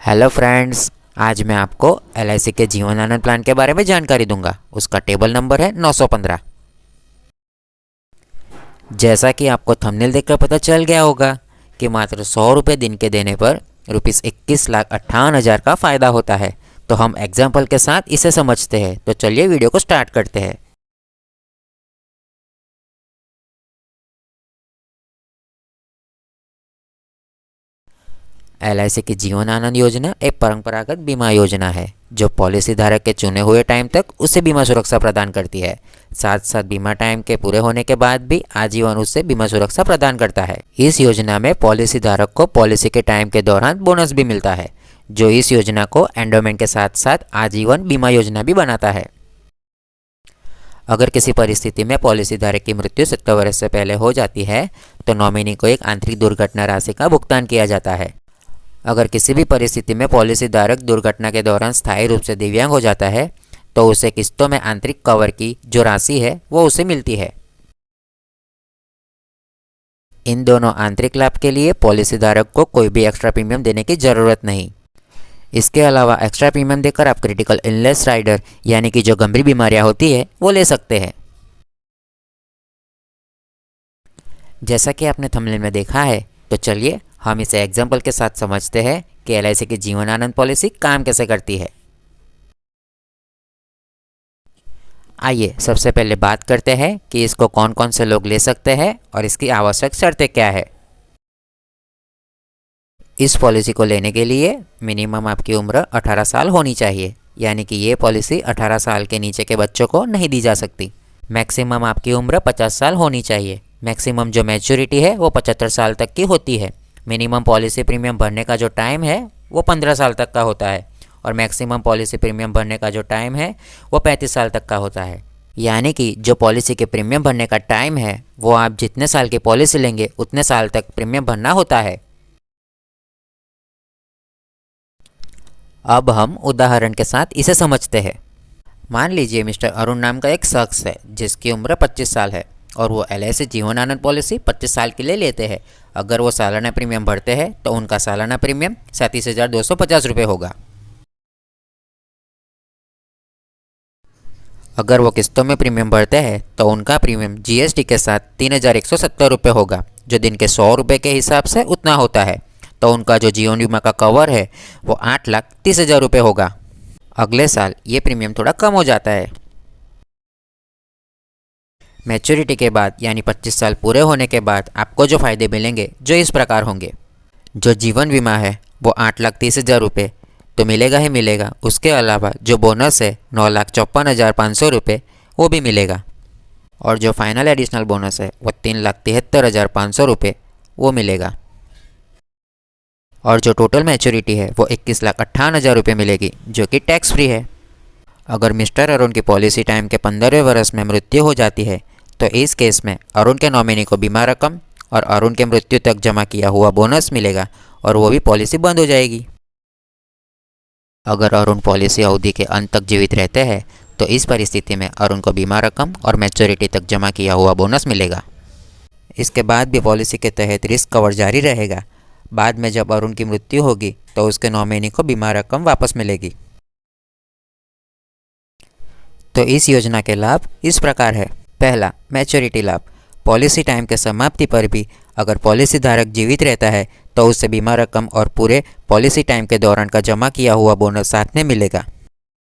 Hello friends, आज मैं आपको एलआईसी के जीवन आनंद प्लान के बारे में जानकारी दूंगा। उसका टेबल नंबर है 915। जैसा कि आपको थंबनेल देखकर पता चल गया होगा कि मात्र 100 रुपये दिन के देने पर ₹21,58,000 का फ़ायदा होता है। तो हम एग्जाम्पल के साथ इसे समझते हैं। तो चलिए वीडियो को स्टार्ट करते हैं। एलआईसी की जीवन आनंद योजना एक परंपरागत बीमा योजना है जो पॉलिसी धारक के चुने हुए टाइम तक उसे बीमा सुरक्षा प्रदान करती है। साथ साथ बीमा टाइम के पूरे होने के बाद भी आजीवन उससे बीमा सुरक्षा प्रदान करता है। इस योजना में पॉलिसी धारक को पॉलिसी के टाइम के दौरान बोनस भी मिलता है, जो इस योजना को एंडोमेंट के साथ साथ आजीवन बीमा योजना भी बनाता है। अगर किसी परिस्थिति में पॉलिसी धारक की मृत्यु 70 वर्ष से पहले हो जाती है तो नॉमिनी को एक आंतरिक दुर्घटना राशि का भुगतान किया जाता है। अगर किसी भी परिस्थिति में पॉलिसी धारक दुर्घटना के दौरान स्थायी रूप से दिव्यांग हो जाता है तो उसे किस्तों में आंतरिक कवर की जो राशि है वो उसे मिलती है। इन दोनों आंतरिक लाभ के लिए पॉलिसी धारक को कोई भी एक्स्ट्रा प्रीमियम देने की ज़रूरत नहीं। इसके अलावा एक्स्ट्रा प्रीमियम देकर आप क्रिटिकल इलनेस राइडर यानी कि जो गंभीर बीमारियां होती है वो ले सकते हैं। जैसा कि आपने थंबनेल में देखा है, तो चलिए हम इसे एग्जाम्पल के साथ समझते हैं कि एलआईसी की जीवन आनंद पॉलिसी काम कैसे करती है। आइए सबसे पहले बात करते हैं कि इसको कौन कौन से लोग ले सकते हैं और इसकी आवश्यक शर्तें क्या है। इस पॉलिसी को लेने के लिए मिनिमम आपकी उम्र 18 साल होनी चाहिए, यानी कि ये पॉलिसी 18 साल के नीचे के बच्चों को नहीं दी जा सकती। मैक्सिमम आपकी उम्र 50 साल होनी चाहिए। मैक्सिमम जो मैच्योरिटी है वो 75 साल तक की होती है। मिनिमम पॉलिसी प्रीमियम भरने का जो टाइम है वो 15 साल तक का होता है और मैक्सिमम पॉलिसी प्रीमियम भरने का जो टाइम है वो 35 साल तक का होता है। यानी कि जो पॉलिसी के प्रीमियम भरने का टाइम है वो आप जितने साल की पॉलिसी लेंगे उतने साल तक प्रीमियम भरना होता है। अब हम उदाहरण के साथ इसे समझते हैं। मान लीजिए मिस्टर अरुण नाम का एक शख्स है जिसकी उम्र 25 साल है और वो एलआईसी जीवन आनंद पॉलिसी 25 साल के लिए लेते हैं। अगर वो सालाना प्रीमियम भरते हैं तो उनका सालाना प्रीमियम 37,250 रुपये होगा। अगर वो किस्तों में प्रीमियम भरते हैं तो उनका प्रीमियम जीएसटी के साथ 3,170 रुपये होगा, जो दिन के 100 रुपये के हिसाब से उतना होता है। तो उनका जो जीवन बीमा का कवर है वो 8,30,000 रुपये होगा। अगले साल ये प्रीमियम थोड़ा कम हो जाता है। मैच्योरिटी के बाद यानी 25 साल पूरे होने के बाद आपको जो फ़ायदे मिलेंगे जो इस प्रकार होंगे। जो जीवन बीमा है वो 8,30,000 रुपये तो मिलेगा ही मिलेगा। उसके अलावा जो बोनस है 9,54,500 रुपये वो भी मिलेगा और जो फाइनल एडिशनल बोनस है वो 3,73,500 रुपये वो मिलेगा। और जो टोटल मैच्योरिटी है वो 21,58,000 रुपये मिलेगी, जो कि टैक्स फ्री है। अगर मिस्टर अरुण की पॉलिसी टाइम के 15वें वर्ष में मृत्यु हो जाती है तो इस केस में अरुण के नॉमिनी को बीमा रकम और अरुण के मृत्यु तक जमा किया हुआ बोनस मिलेगा और वो भी पॉलिसी बंद हो जाएगी। अगर अरुण पॉलिसी अवधि के अंत तक जीवित रहते हैं तो इस परिस्थिति में अरुण को बीमा रकम और मैच्योरिटी तक जमा किया हुआ बोनस मिलेगा। इसके बाद भी पॉलिसी के तहत रिस्क कवर जारी रहेगा। बाद में जब अरुण की मृत्यु होगी तो उसके नॉमिनी को बीमा रकम वापस मिलेगी। तो इस योजना के लाभ इस प्रकार है। पहला, मैच्योरिटी लाभ। पॉलिसी टाइम के समाप्ति पर भी अगर पॉलिसी धारक जीवित रहता है तो उससे बीमा रकम और पूरे पॉलिसी टाइम के दौरान का जमा किया हुआ बोनस साथ में मिलेगा।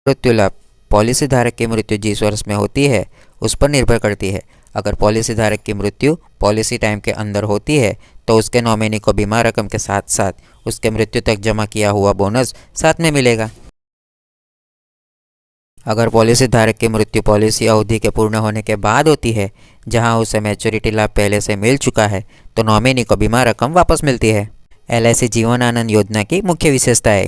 मृत्यु लाभ। पॉलिसी धारक की मृत्यु जिस वर्ष में होती है उस पर निर्भर करती है। अगर पॉलिसी धारक की मृत्यु पॉलिसी टाइम के अंदर होती है तो उसके नॉमिनी को बीमा रकम के साथ साथ उसके मृत्यु तक जमा किया हुआ बोनस साथ में मिलेगा। अगर पॉलिसी धारक की मृत्यु पॉलिसी अवधि के पूर्ण होने के बाद होती है, जहां उसे मैच्योरिटी लाभ पहले से मिल चुका है, तो नॉमिनी को बीमा रकम वापस मिलती है। एलआईसी जीवन आनंद योजना की मुख्य विशेषताएं।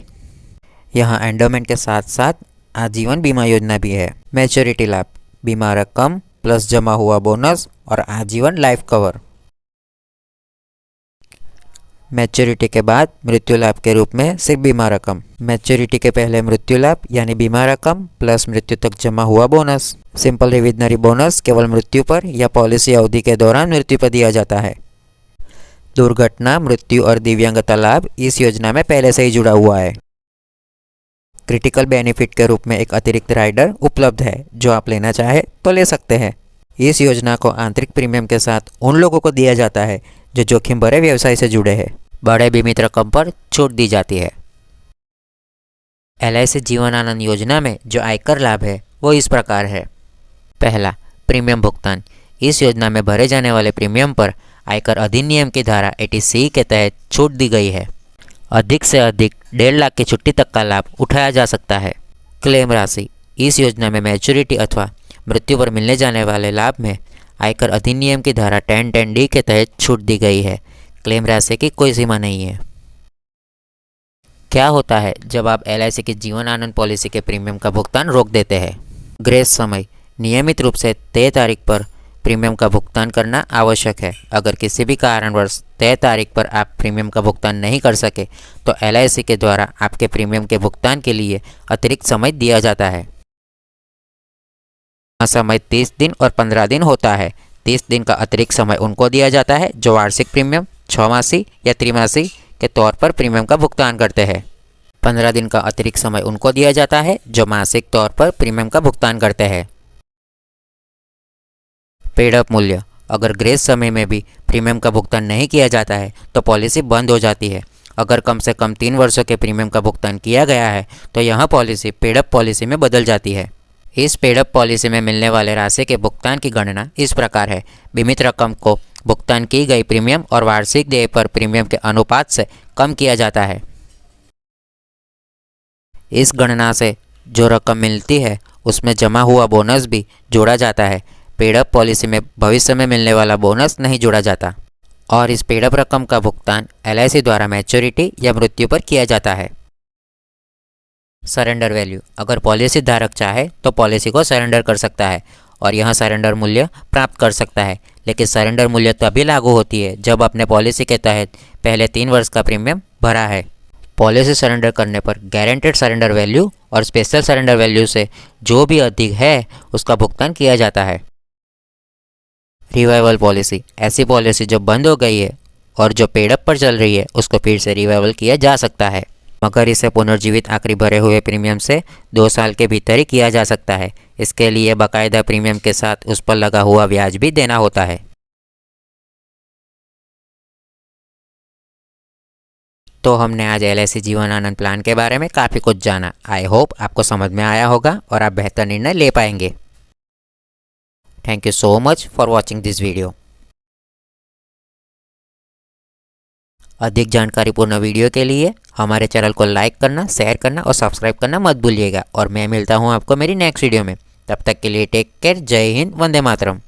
यहाँ एंडोमेंट के साथ साथ आजीवन बीमा योजना भी है। मैच्योरिटी लाभ, बीमा रकम प्लस जमा हुआ बोनस और आजीवन लाइफ कवर। मैच्योरिटी के बाद मृत्यु लाभ के रूप में सिर्फ बीमा रकम। मैच्योरिटी के पहले मृत्यु लाभ यानी बीमा रकम प्लस मृत्यु तक जमा हुआ बोनस। सिंपल रिविजनरी बोनस केवल मृत्यु पर या पॉलिसी अवधि के दौरान मृत्यु पर दिया जाता है। दुर्घटना, मृत्यु और दिव्यांगता लाभ इस योजना में पहले से ही जुड़ा हुआ है। क्रिटिकल बेनिफिट के रूप में एक अतिरिक्त राइडर उपलब्ध है जो आप लेना चाहे तो ले सकते हैं। इस योजना को आंतरिक प्रीमियम के साथ उन लोगों को दिया जाता है जो जोखिम भरे व्यवसाय से जुड़े हैं। बड़े बीमित रकम पर छूट दी जाती है। LIC जीवन आनंद योजना में जो आयकर लाभ है वो इस प्रकार है। पहला, प्रीमियम भुगतान। इस योजना में भरे जाने वाले प्रीमियम पर आयकर अधिनियम की धारा 80C के तहत छूट दी गई है। अधिक से अधिक 1.5 लाख की छुट्टी तक का लाभ उठाया जा सकता है। क्लेम राशि। इस योजना में मैच्योरिटी अथवा मृत्यु पर मिलने जाने वाले लाभ में आयकर अधिनियम की धारा 1010D के तहत छूट दी गई है। क्लेम राशि की कोई सीमा नहीं है। क्या होता है जब आप LIC की जीवन आनंद पॉलिसी के प्रीमियम का भुगतान रोक देते हैं? ग्रेस समय। नियमित रूप से तय तारीख पर प्रीमियम का भुगतान करना आवश्यक है। अगर किसी भी कारणवश तय तारीख पर आप प्रीमियम का भुगतान नहीं कर सके तो LIC के द्वारा आपके प्रीमियम के भुगतान के लिए अतिरिक्त समय दिया जाता है। समय 30 दिन और 15 दिन होता है। 30 दिन का अतिरिक्त समय उनको दिया जाता है जो वार्षिक प्रीमियम, 6 मासी या त्रिमासी के तौर पर प्रीमियम का भुगतान करते हैं। 15 दिन का अतिरिक्त समय उनको दिया जाता है जो मासिक तौर पर प्रीमियम का भुगतान करते हैं। पेड अप मूल्य। अगर ग्रेस समय में भी प्रीमियम का भुगतान नहीं किया जाता है तो पॉलिसी बंद हो जाती है। अगर कम से कम 3 वर्षों के प्रीमियम का भुगतान किया गया है तो यह पॉलिसी पेड अप पॉलिसी में बदल जाती है। इस पेड अप पॉलिसी में मिलने वाले राशि के भुगतान की गणना इस प्रकार है। बीमित रकम को भुगतान की गई प्रीमियम और वार्षिक देय पर प्रीमियम के अनुपात से कम किया जाता है। इस गणना से जो रकम मिलती है उसमें जमा हुआ बोनस भी जोड़ा जाता है। पेड अप पॉलिसी में भविष्य में मिलने वाला बोनस नहीं जोड़ा जाता और इस पेड अप रकम का भुगतान LIC द्वारा मैच्योरिटी या मृत्यु पर किया जाता है। Surrender value. अगर पॉलिसी धारक चाहे तो पॉलिसी को सरेंडर कर सकता है और यह सरेंडर मूल्य प्राप्त कर सकता है, लेकिन सरेंडर मूल्य तभी लागू होती है जब अपने पॉलिसी के तहत पहले 3 वर्ष का प्रीमियम भरा है। पॉलिसी सरेंडर करने पर गारंटेड सरेंडर वैल्यू और स्पेशल सरेंडर वैल्यू से जो भी अधिक है उसका भुगतान किया जाता है। Revival policy. ऐसी पॉलिसी जो बंद हो गई है और जो पेड अप पर चल रही है उसको फिर से रिवाइवल किया जा सकता है, मगर इसे पुनर्जीवित आखिरी भरे हुए प्रीमियम से 2 साल के भीतर ही किया जा सकता है। इसके लिए बाकायदा प्रीमियम के साथ उस पर लगा हुआ ब्याज भी देना होता है। तो हमने आज LIC जीवन आनंद प्लान के बारे में काफ़ी कुछ जाना। आई होप आपको समझ में आया होगा और आप बेहतर निर्णय ले पाएंगे। Thank you so much for watching this video. अधिक जानकारीपूर्ण वीडियो के लिए हमारे चैनल को लाइक करना, शेयर करना और सब्सक्राइब करना मत भूलिएगा और मैं मिलता हूँ आपको मेरी नेक्स्ट वीडियो में। तब तक के लिए टेक केयर। जय हिंद, वंदे मातरम।